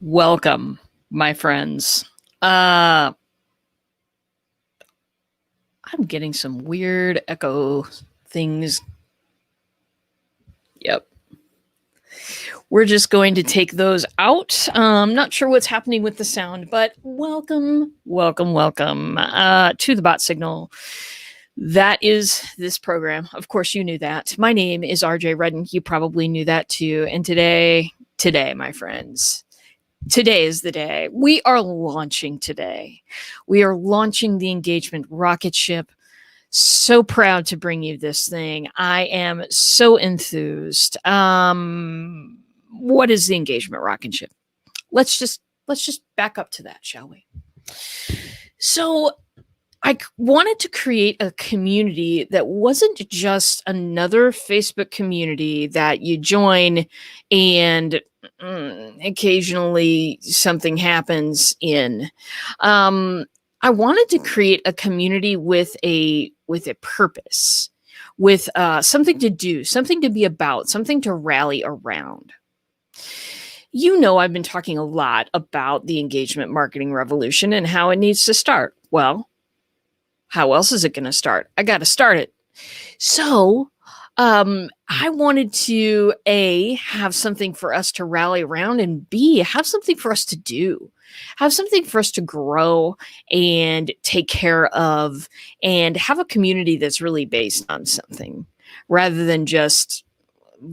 Welcome, my friends. I'm getting some weird echo things. Yep. We're just going to take those out. Not sure what's happening with the sound, but welcome to the bot signal. That is this program. Of course, you knew that. My name is RJ Redden. You probably knew that too. And today, my friends, today is the day. We are launching today. We are launching the engagement Rocketship. So proud to bring you this thing. I am so enthused. What is the engagement Rocketship? Let's just back up to that, shall we? So I wanted to create a community that wasn't just another Facebook community that you join and occasionally something happens in. I wanted to create a community with a purpose, with something to do, something to be about, something to rally around. You know, I've been talking a lot about the engagement marketing revolution and how it needs to start. Well, how else is it going to start? I got to start it. So I wanted to A, have something for us to rally around, and B, have something for us to do, have something for us to grow and take care of, and have a community that's really based on something rather than just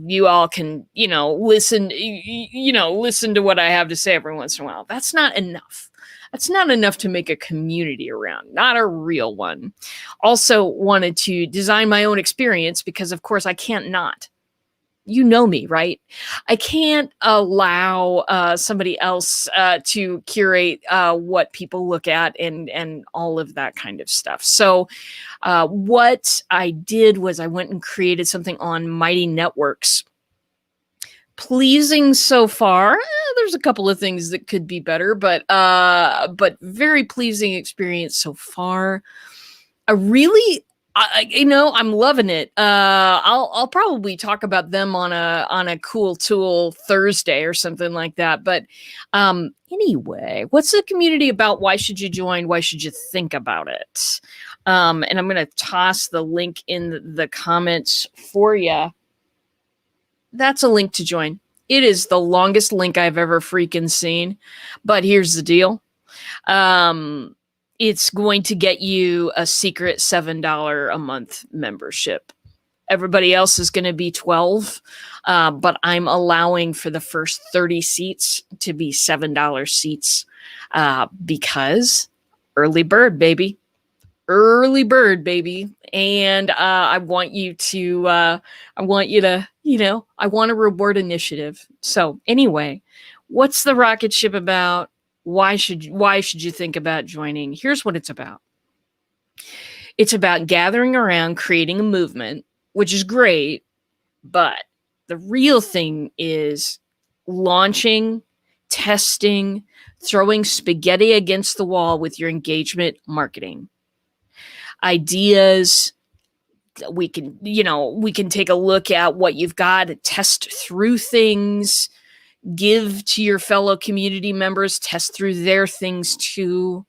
you all can, listen to what I have to say every once in a while. That's not enough. That's not enough to make a community around, not a real one. Also wanted to design my own experience because, of course, I can't not. You know me, right? I can't allow somebody else to curate what people look at and all of that kind of stuff. So what I did was I went and created something on Mighty Networks. Pleasing so far. There's a couple of things that could be better, but very pleasing experience so far. I'm loving it. I'll probably talk about them on a cool tool Thursday or something like that. But anyway, what's the community about? Why should you join? Why should you think about it? And I'm going to toss the link in the comments for you. That's a link to join. It is the longest link I've ever freaking seen. But here's the deal. It's going to get you a secret $7 a month membership. Everybody else is going to be $12, but I'm allowing for the first 30 seats to be $7 seats because early bird, baby. Early bird, baby. And I want a reward initiative. So anyway, what's the Rocketship about? Why should you think about joining? Here's what it's about. It's about gathering around, creating a movement, which is great, but the real thing is launching, testing, throwing spaghetti against the wall with your engagement marketing. Ideas, we can take a look at what you've got, test through things, give to your fellow community members, test through their things too.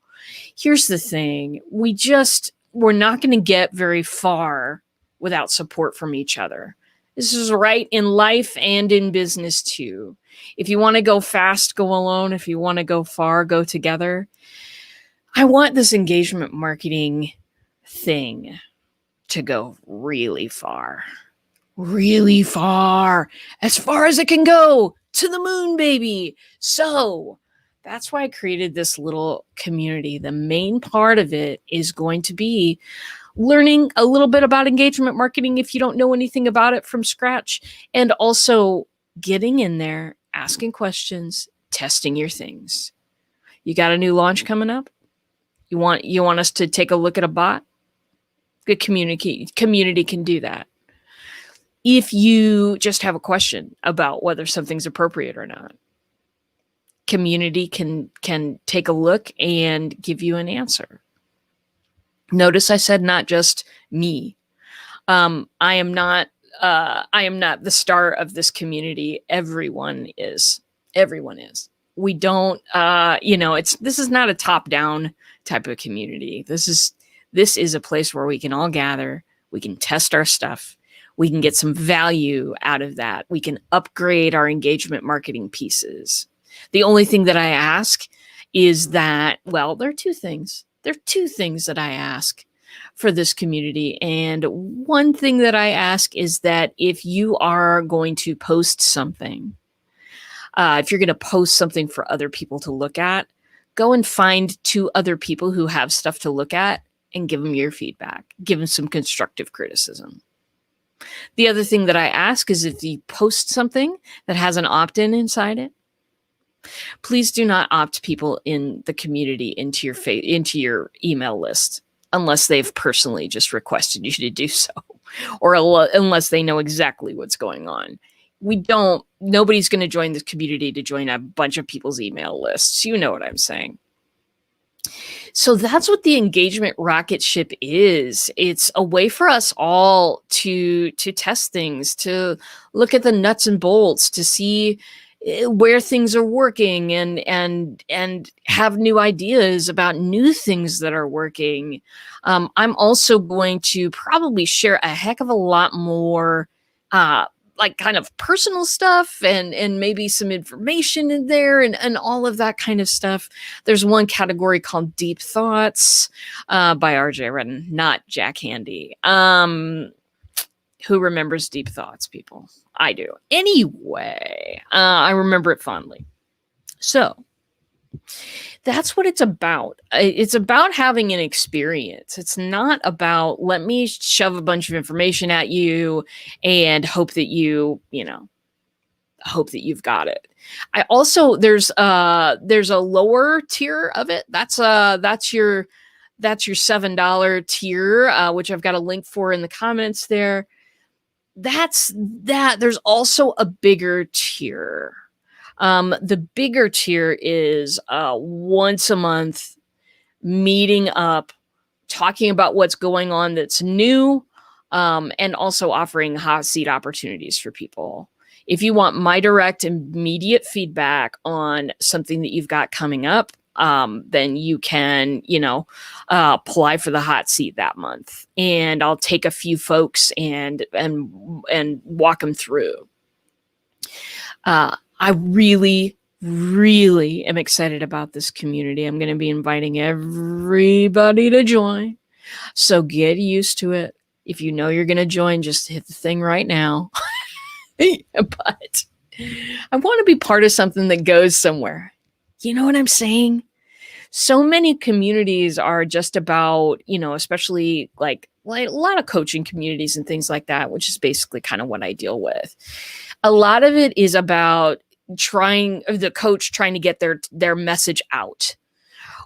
Here's the thing. We're not going to get very far without support from each other. This is right in life and in business too. If you want to go fast, go alone. If you want to go far, go together. I want this engagement marketing thing to go really far. Really far. As far as it can go. To the moon, baby. So that's why I created this little community. The main part of it is going to be learning a little bit about engagement marketing if you don't know anything about it from scratch, and also getting in there, asking questions, testing your things. You got a new launch coming up? You want us to take a look at a bot? Good community can do that. If you just have a question about whether something's appropriate or not, community can take a look and give you an answer. Notice I said not just me. I am not the star of this community. Everyone is. We don't, this is not a top down type of community. This is a place where we can all gather. We can test our stuff. We can get some value out of that. We can upgrade our engagement marketing pieces. The only thing that I ask is that, well, there are two things. There are two things that I ask for this community. And one thing that I ask is that if you are going to post something, if you're going to post something for other people to look at, go and find two other people who have stuff to look at and give them your feedback. Give them some constructive criticism. The other thing that I ask is if you post something that has an opt-in inside it, please do not opt people in the community into your email list unless they've personally just requested you to do so, or unless they know exactly what's going on. Nobody's going to join this community to join a bunch of people's email lists. You know what I'm saying. So that's what the engagement rocket ship is. It's a way for us all to test things, to look at the nuts and bolts, to see where things are working and have new ideas about new things that are working. I'm also going to probably share a heck of a lot more like kind of personal stuff and maybe some information in there and all of that kind of stuff. There's one category called Deep Thoughts by RJ Redden, not Jack Handy. Who remembers Deep Thoughts, people? I do. Anyway, I remember it fondly. So that's what it's about. It's about having an experience. It's not about, let me shove a bunch of information at you and hope that hope that you've got it. I also, there's a lower tier of it. That's your $7 tier, which I've got a link for in the comments there. That's that. There's also a bigger tier. The bigger tier is once a month meeting up, talking about what's going on that's new, and also offering hot seat opportunities for people. If you want my direct, immediate feedback on something that you've got coming up, then you can, apply for the hot seat that month, and I'll take a few folks and walk them through. I really, really am excited about this community. I'm going to be inviting everybody to join, so get used to it. If you know you're going to join, just hit the thing right now. But I want to be part of something that goes somewhere. You know what I'm saying? So many communities are just about, especially like a lot of coaching communities and things like that, which is basically kind of what I deal with. A lot of it is about the coach trying to get their message out,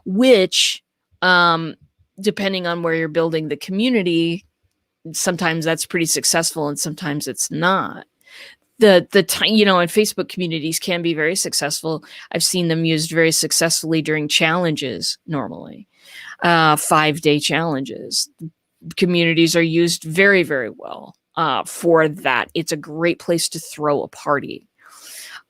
which, depending on where you're building the community, sometimes that's pretty successful and sometimes it's not. And Facebook communities can be very successful. I've seen them used very successfully during challenges normally, 5-day challenges. Communities are used very, very well for that. It's a great place to throw a party.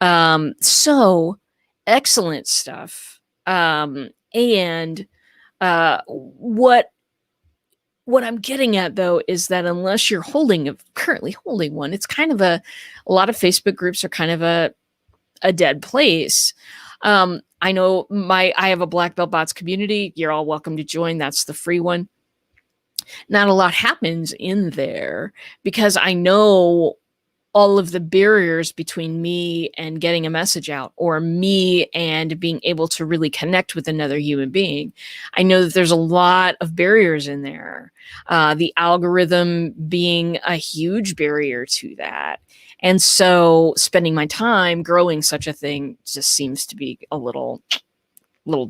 So excellent stuff. And what I'm getting at, though, is that unless you're currently holding one, it's kind of a lot of Facebook groups are kind of a dead place. I know I have a Black Belt Bots community. You're all welcome to join. That's the free one. Not a lot happens in there because I know all of the barriers between me and getting a message out, or me and being able to really connect with another human being. I know that there's a lot of barriers in there. The algorithm being a huge barrier to that. And so spending my time growing such a thing just seems to be a little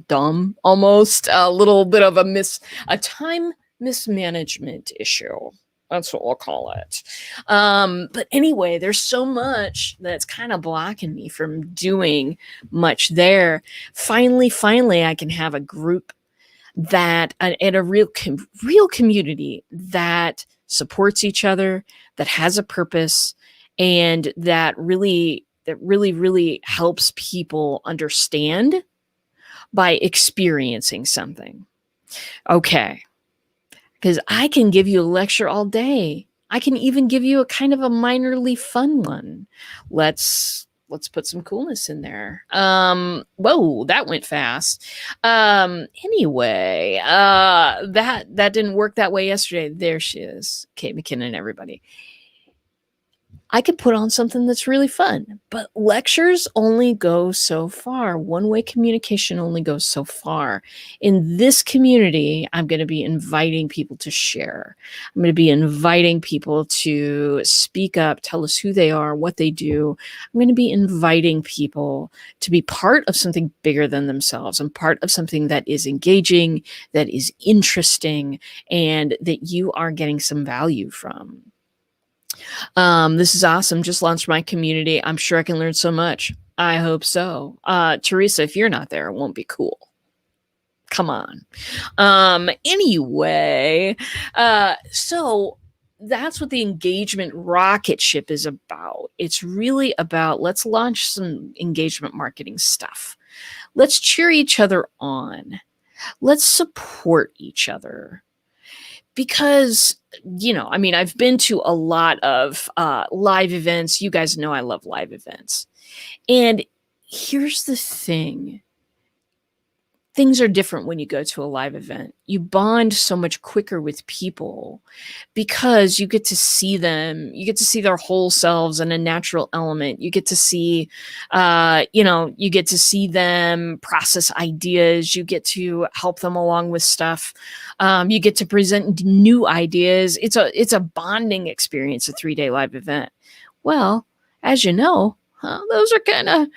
dumb, almost a little bit of a time mismanagement issue. That's what we'll call it. But anyway, there's so much that's kind of blocking me from doing much there. Finally, I can have a group that, and a real community that supports each other, that has a purpose, and that really that really, really helps people understand by experiencing something. Okay. Because I can give you a lecture all day. I can even give you a kind of a minorly fun one. Let's put some coolness in there. Whoa, that went fast. Anyway, that didn't work that way yesterday. There she is, Kate McKinnon, everybody. I could put on something that's really fun, but lectures only go so far. One-way communication only goes so far. In this community, I'm going to be inviting people to share. I'm going to be inviting people to speak up, tell us who they are, what they do. I'm going to be inviting people to be part of something bigger than themselves and part of something that is engaging, that is interesting, and that you are getting some value from. This is awesome. Just launched my community. I'm sure I can learn so much. I hope so. Teresa, if you're not there, it won't be cool. Come on. Anyway, so that's what the engagement rocket ship is about. It's really about, let's launch some engagement marketing stuff. Let's cheer each other on. Let's support each other. Because, I mean, I've been to a lot of live events. You guys know I love live events. And here's the thing. Things are different when you go to a live event. You bond so much quicker with people because you get to see them. You get to see their whole selves in a natural element. You get to see, you get to see them process ideas. You get to help them along with stuff. You get to present new ideas. It's a bonding experience, a 3-day live event. Well, as you know, those are kind of,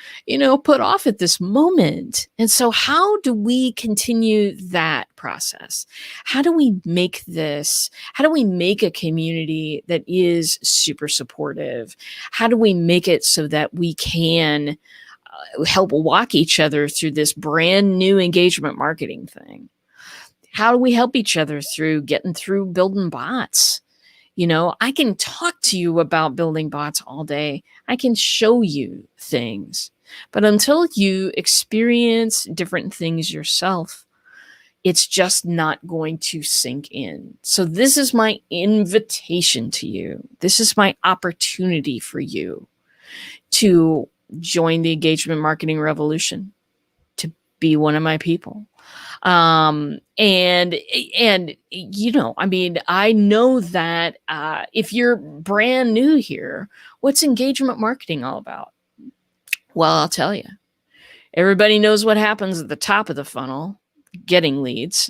put off at this moment. And so how do we continue that process? How do we make a community that is super supportive? How do we make it so that we can help walk each other through this brand new engagement marketing thing? How do we help each other through getting through building bots? I can talk to you about building bots all day. I can show you things. But until you experience different things yourself, it's just not going to sink in. So this is my invitation to you. This is my opportunity for you to join the engagement marketing revolution, to be one of my people. I mean, I know that if you're brand new here, what's engagement marketing all about? Well, I'll tell you. Everybody knows what happens at the top of the funnel, getting leads.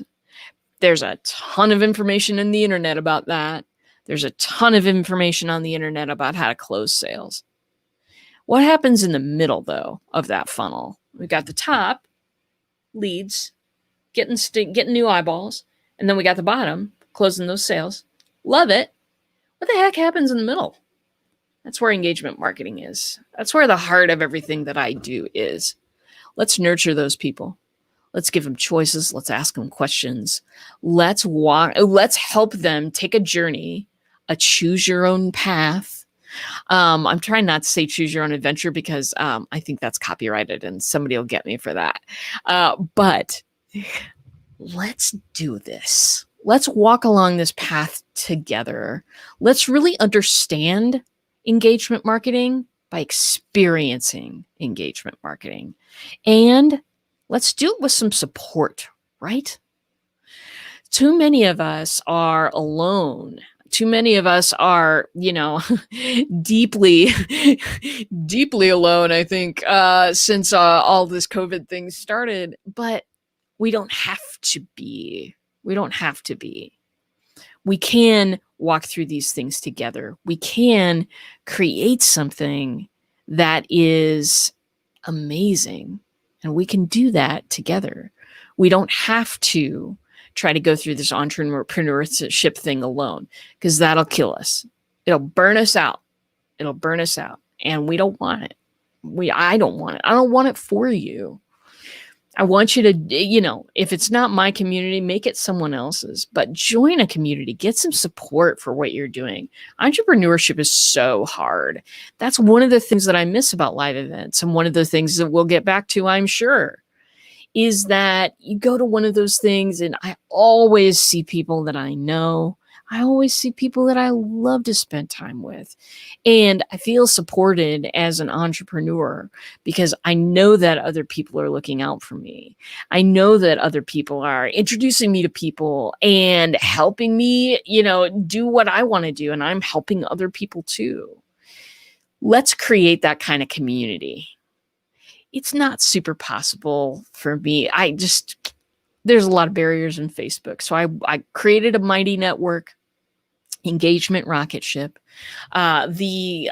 There's a ton of information in the internet about that. There's a ton of information on the internet about how to close sales. What happens in the middle, though, of that funnel? We got the top, leads, getting new eyeballs, and then we got the bottom, closing those sales. Love it. What the heck happens in the middle? That's where engagement marketing is. That's where the heart of everything that I do is. Let's nurture those people. Let's give them choices. Let's ask them questions. Let's help them take a journey, a choose your own path. I'm trying not to say choose your own adventure because I think that's copyrighted and somebody will get me for that. But let's do this. Let's walk along this path together. Let's really understand engagement marketing by experiencing engagement marketing. And let's do it with some support, right? Too many of us are alone. Too many of us are, deeply, deeply alone, I think, since all this COVID thing started. But we don't have to be. We don't have to be. We can walk through these things together. We can create something that is amazing. And we can do that together. We don't have to try to go through this entrepreneurship thing alone because that'll kill us. It'll burn us out. It'll burn us out. And we don't want it. I don't want it. I don't want it for you. I want you to, if it's not my community, make it someone else's, but join a community, get some support for what you're doing. Entrepreneurship is so hard. That's one of the things that I miss about live events. And one of the things that we'll get back to, I'm sure, is that you go to one of those things and I always see people that I know. I always see people that I love to spend time with. And I feel supported as an entrepreneur because I know that other people are looking out for me. I know that other people are introducing me to people and helping me, do what I want to do. And I'm helping other people too. Let's create that kind of community. It's not super possible for me. There's a lot of barriers in Facebook. So I created a mighty network, engagement Rocketship. The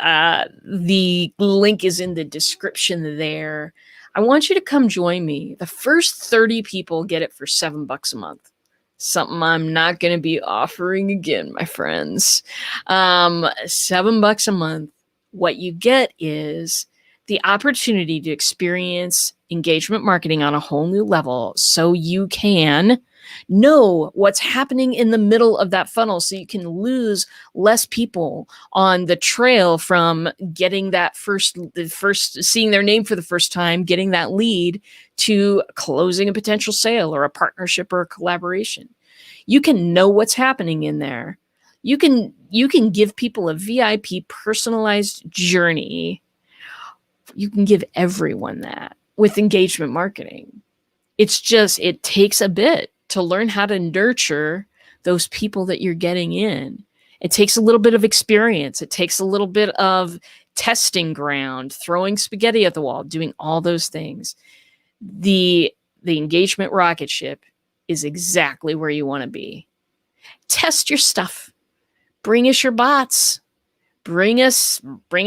link is in the description there. I want you to come join me. The first 30 people get it for $7 a month. Something I'm not going to be offering again, my friends. $7 a month. What you get is the opportunity to experience engagement marketing on a whole new level so you can know what's happening in the middle of that funnel so you can lose less people on the trail from getting that first seeing their name for the first time, getting that lead, to closing a potential sale or a partnership or a collaboration. You can know what's happening in there. You can give people a VIP personalized journey. You can give everyone that with engagement marketing. It takes a bit to learn how to nurture those people that you're getting in. It takes a little bit of experience. It takes a little bit of testing ground, throwing spaghetti at the wall, doing all those things. The engagement Rocketship is exactly where you want to be. Test your stuff. Bring us your bots. Bring us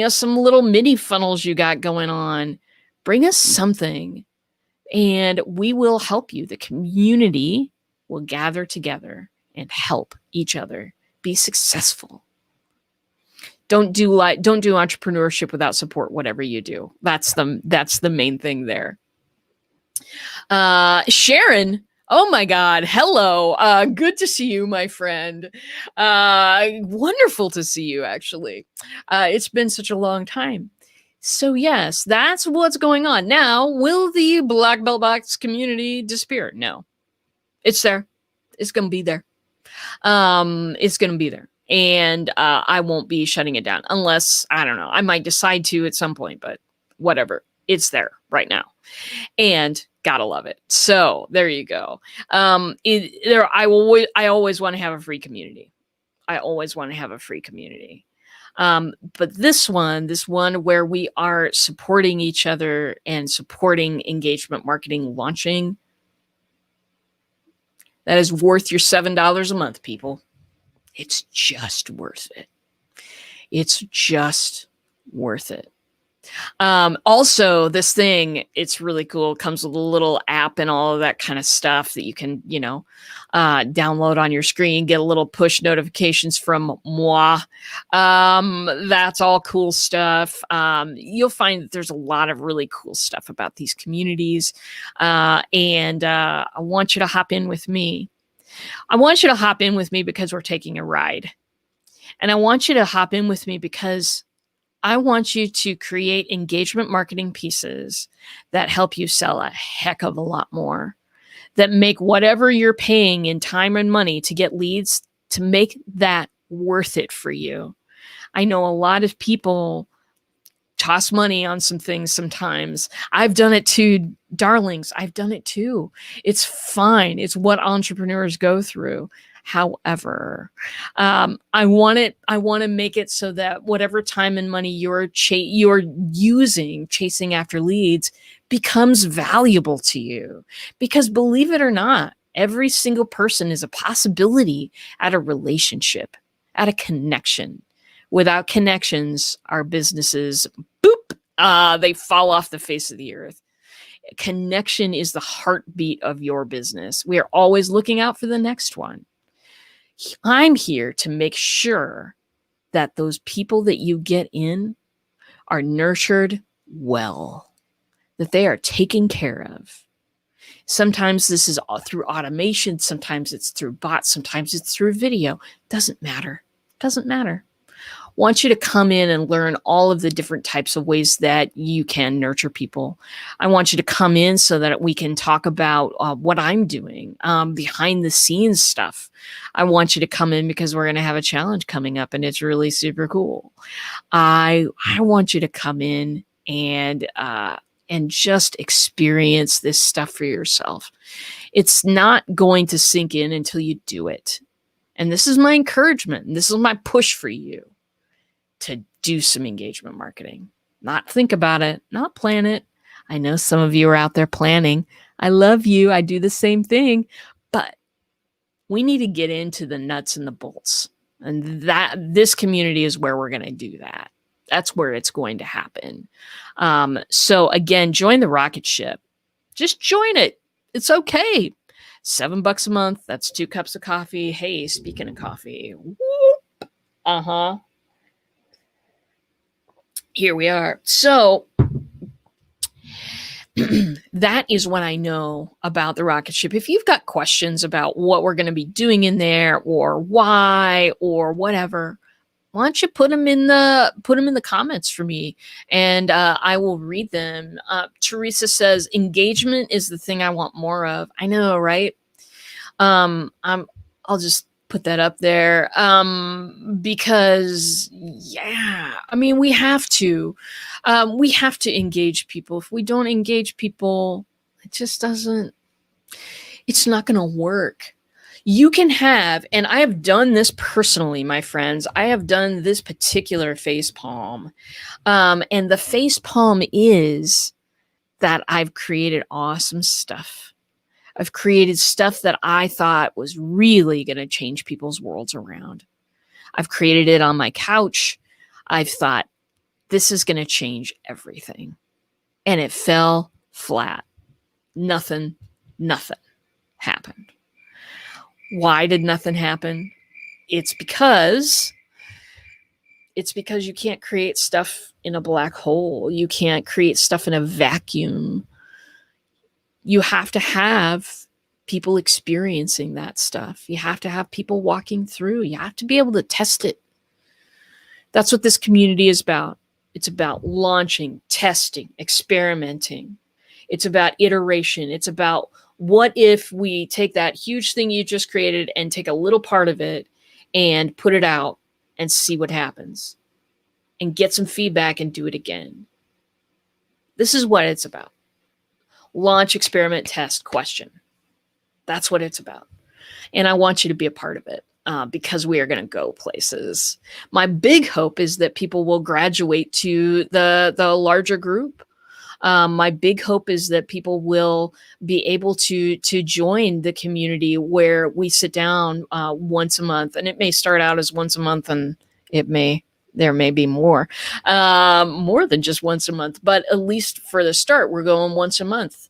some little mini funnels you got going on. Bring us something, and we will help you. The community will gather together and help each other be successful. Don't do entrepreneurship without support, whatever you do. That's the main thing there. Sharon, oh my God. Hello. Good to see you, my friend. Wonderful to see you, actually. It's been such a long time. So yes, that's what's going on. Now, will the Black Belt Box community disappear? No. It's there. It's going to be there. It's going to be there. And I won't be shutting it down unless, I don't know, I might decide to at some point, but whatever. It's there right now. And gotta love it. So there you go. I always want to have a free community. I always want to have a free community. But this one where we are supporting each other and supporting engagement marketing launching, that is worth your $7 a month, people. It's just worth it. It's just worth it. Also, this thing, it's really cool. It comes with a little app and all of that kind of stuff that you can, download on your screen, get a little push notifications from moi. That's all cool stuff. You'll find that there's a lot of really cool stuff about these communities. And I want you to hop in with me. I want you to hop in with me because we're taking a ride. And I want you to hop in with me because I want you to create engagement marketing pieces that help you sell a heck of a lot more, that make whatever you're paying in time and money to get leads, to make that worth it for you. I know a lot of people toss money on some things sometimes. I've done it too, darlings. I've done it too. It's fine. It's what entrepreneurs go through. However, I want to make it so that whatever time and money you're using chasing after leads becomes valuable to you. Because believe it or not, every single person is a possibility at a relationship, at a connection. Without connections, our businesses, boop, they fall off the face of the earth. Connection is the heartbeat of your business. We are always looking out for the next one. I'm here to make sure that those people that you get in are nurtured well, that they are taken care of. Sometimes this is all through automation. Sometimes it's through bots. Sometimes it's through video. Doesn't matter. Doesn't matter. Want you to come in and learn all of the different types of ways that you can nurture people. I want you to come in so that we can talk about what I'm doing, behind the scenes stuff. I want you to come in because we're going to have a challenge coming up and it's really super cool. I want you to come in and just experience this stuff for yourself. It's not going to sink in until you do it. And this is my encouragement. And this is my push for you to do some engagement marketing. Not think about it, not plan it. I know some of you are out there planning. I love you. I do the same thing. But we need to get into the nuts and the bolts. And this community is where we're going to do that. That's where it's going to happen. So again, join the Rocketship. Just join it. It's okay. $7 a month. That's 2 cups of coffee. Hey, speaking of coffee. Whoop. Uh-huh. Here we are. So that is what I know about the Rocketship. If you've got questions about what we're going to be doing in there or why or whatever, why don't you put them in the comments for me, and I will read them. Teresa says, engagement is the thing I want more of. I know, right? I'll just put that up there because, yeah, I mean, we have to engage people. If we don't engage people, it's not going to work. You can have, and I have done this personally, my friends. I have done this particular face palm. And the face palm is that I've created awesome stuff. I've created stuff that I thought was really going to change people's worlds around. I've created it on my couch. I've thought, this is going to change everything. And it fell flat. Nothing happened. Why did nothing happen? It's because you can't create stuff in a black hole. You can't create stuff in a vacuum. You have to have people experiencing that stuff. You have to have people walking through. You have to be able to test it. That's what this community is about. It's about launching, testing, experimenting. It's about iteration. It's about, what if we take that huge thing you just created and take a little part of it and put it out and see what happens and get some feedback and do it again. This is what it's about. Launch, experiment, test, question. That's what it's about. And I want you to be a part of it because we are going to go places. My big hope is that people will graduate to the larger group. My big hope is that people will be able to join the community where we sit down once a month. And it may start out as once a month, and there may be more than just once a month, but at least for the start, we're going once a month.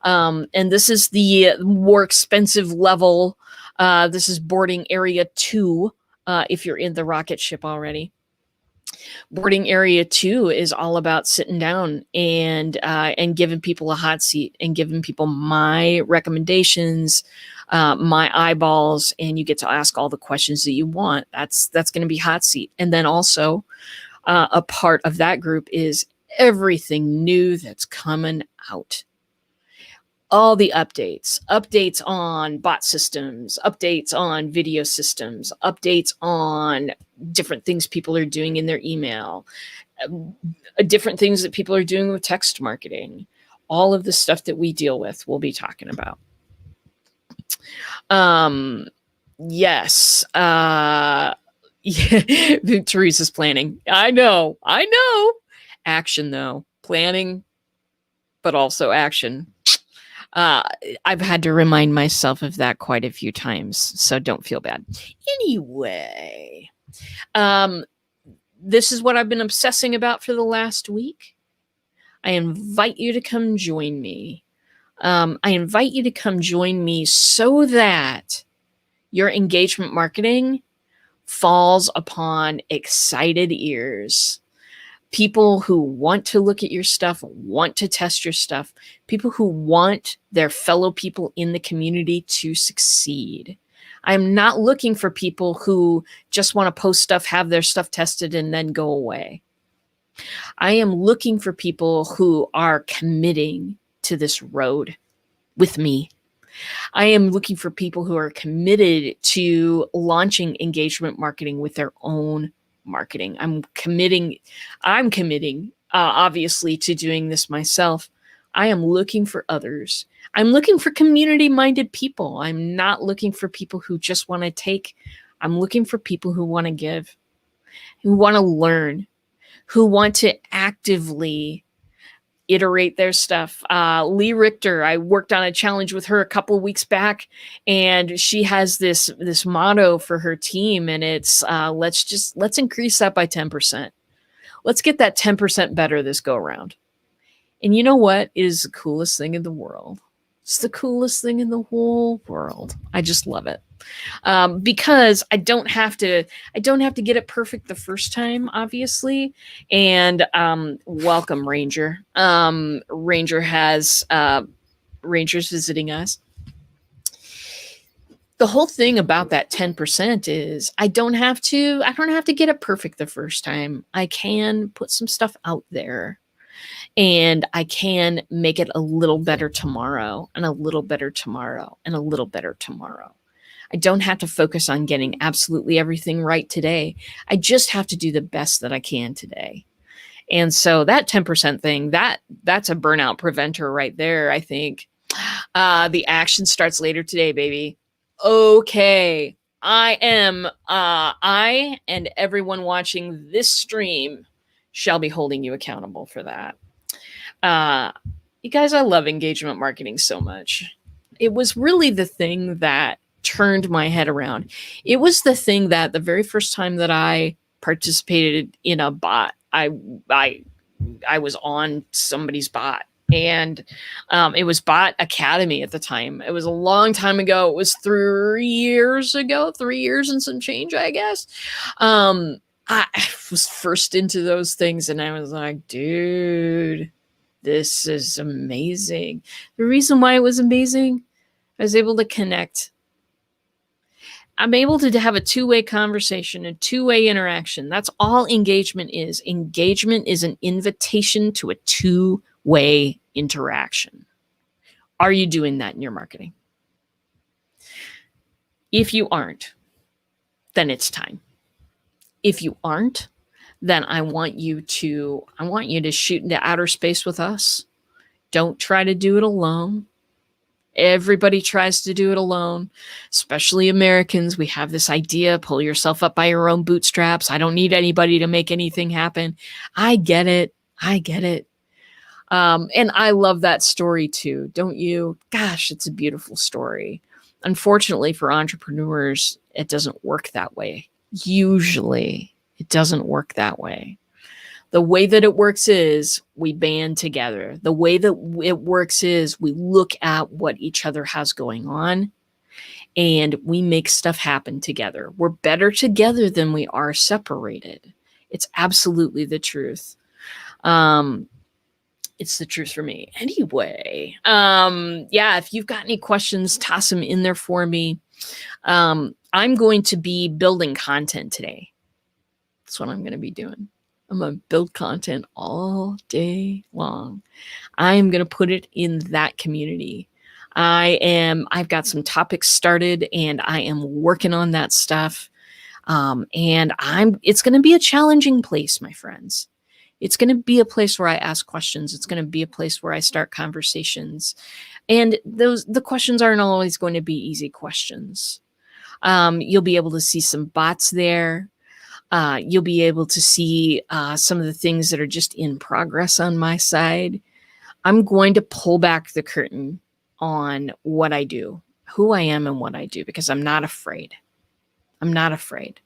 And this is the more expensive level. This is boarding area 2. If you're in the Rocketship already. Boarding area 2 is all about sitting down and giving people a hot seat and giving people my recommendations, my eyeballs, and you get to ask all the questions that you want. That's going to be hot seat. And then also a part of that group is everything new that's coming out. All the updates on bot systems, updates on video systems, updates on different things people are doing in their email, different things that people are doing with text marketing. All of the stuff that we deal with, we'll be talking about. Yes. Yeah. Teresa's planning. I know. Action though. Planning, but also action. I've had to remind myself of that quite a few times, so don't feel bad. Anyway, this is what I've been obsessing about for the last week. I invite you to come join me. I invite you to come join me so that your engagement marketing falls upon excited ears. people who want to look at your stuff, want to test your stuff, people who want their fellow people in the community to succeed. I'm not looking for people who just want to post stuff, have their stuff tested, and then go away. I am looking for people who are committing to this road with me. I am looking for people who are committed to launching engagement marketing with their own marketing. I'm committing, obviously, to doing this myself. I am looking for others. I'm looking for community-minded people. I'm not looking for people who just want to take. I'm looking for people who want to give, who want to learn, who want to actively iterate their stuff. Lee Richter, I worked on a challenge with her a couple of weeks back, and she has this motto for her team, and it's let's increase that by 10%. Let's get that 10% better this go around. And you know what is the coolest thing in the world? It's the coolest thing in the whole world. I just love it. Because I don't have to get it perfect the first time, obviously. And welcome, Ranger. Ranger's visiting us. The whole thing about that 10% is I don't have to get it perfect the first time. I can put some stuff out there, and I can make it a little better tomorrow, and a little better tomorrow, and a little better tomorrow. I don't have to focus on getting absolutely everything right today. I just have to do the best that I can today. And so that 10% thing, that's a burnout preventer right there, I think. The action starts later today, baby. Okay. I and everyone watching this stream shall be holding you accountable for that. You guys, I love engagement marketing so much. It was really the thing that turned my head around. It was the thing that the very first time that I participated in a bot, I was on somebody's bot, and it was Bot Academy at the time. It was a long time ago. It was 3 years ago, 3 years and some change, I guess. I was first into those things, and I was like, dude, this is amazing. The reason why it was amazing, I was able to connect. I'm able to have a two-way conversation, a two-way interaction. That's all engagement is. Engagement is an invitation to a two-way interaction. Are you doing that in your marketing? If you aren't, then it's time. If you aren't, then I want you to shoot into outer space with us. Don't try to do it alone. Everybody tries to do it alone, especially Americans. We have this idea, pull yourself up by your own bootstraps. I don't need anybody to make anything happen. I get it. And I love that story too. Don't you? Gosh, it's a beautiful story. Unfortunately for entrepreneurs, it doesn't work that way. Usually it doesn't work that way. The way that it works is we band together. The way that it works is we look at what each other has going on, and we make stuff happen together. We're better together than we are separated. It's absolutely the truth. It's the truth for me. Anyway, if you've got any questions, toss them in there for me. I'm going to be building content today. That's what I'm going to be doing. I'm going to build content all day long. I'm going to put it in that community. I've got some topics started, and I am working on that stuff. It's going to be a challenging place, my friends. It's going to be a place where I ask questions. It's going to be a place where I start conversations. And the questions aren't always going to be easy questions. You'll be able to see some bots there. You'll be able to see some of the things that are just in progress on my side. I'm going to pull back the curtain on what I do, who I am and what I do, because I'm not afraid. I'm not afraid.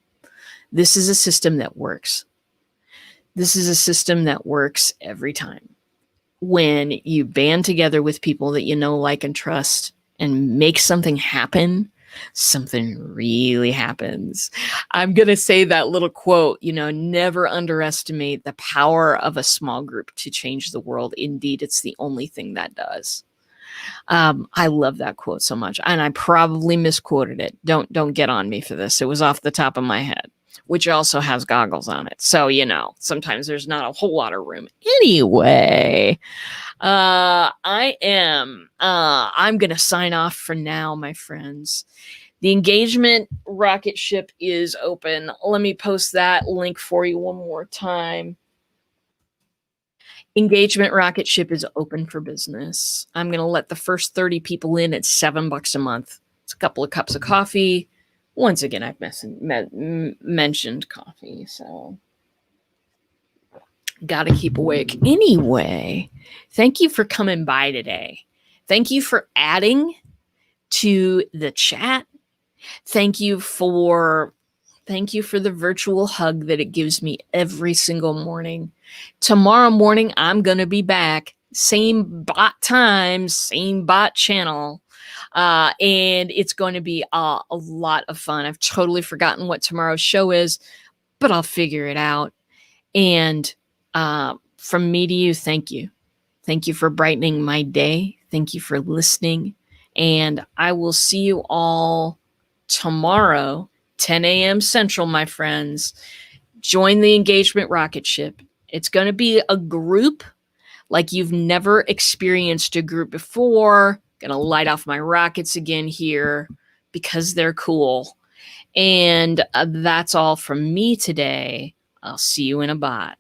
This is a system that works. This is a system that works every time. When you band together with people that you know, like, and trust and make something happen, something really happens. I'm going to say that little quote, never underestimate the power of a small group to change the world. Indeed, it's the only thing that does. I love that quote so much, and I probably misquoted it. Don't get on me for this. It was off the top of my head, which also has goggles on it. So, sometimes there's not a whole lot of room. Anyway, I'm going to sign off for now, my friends. The engagement rocket ship is open. Let me post that link for you one more time. Engagement rocket ship is open for business. I'm going to let the first 30 people in at $7 a month. It's a couple of cups of coffee. Once again, I've mentioned coffee, so got to keep awake. Anyway, thank you for coming by today. Thank you for adding to the chat. Thank you for the virtual hug that it gives me every single morning. Tomorrow morning, I'm going to be back. Same bot time, same bot channel. And it's going to be a lot of fun. I've totally forgotten what tomorrow's show is, but I'll figure it out. And from me to you, thank you. Thank you for brightening my day. Thank you for listening. And I will see you all tomorrow, 10 a.m. Central, my friends. Join the engagement rocket ship. It's going to be a group like you've never experienced a group before. Going to light off my rockets again here because they're cool. And that's all from me today. I'll see you in a bot.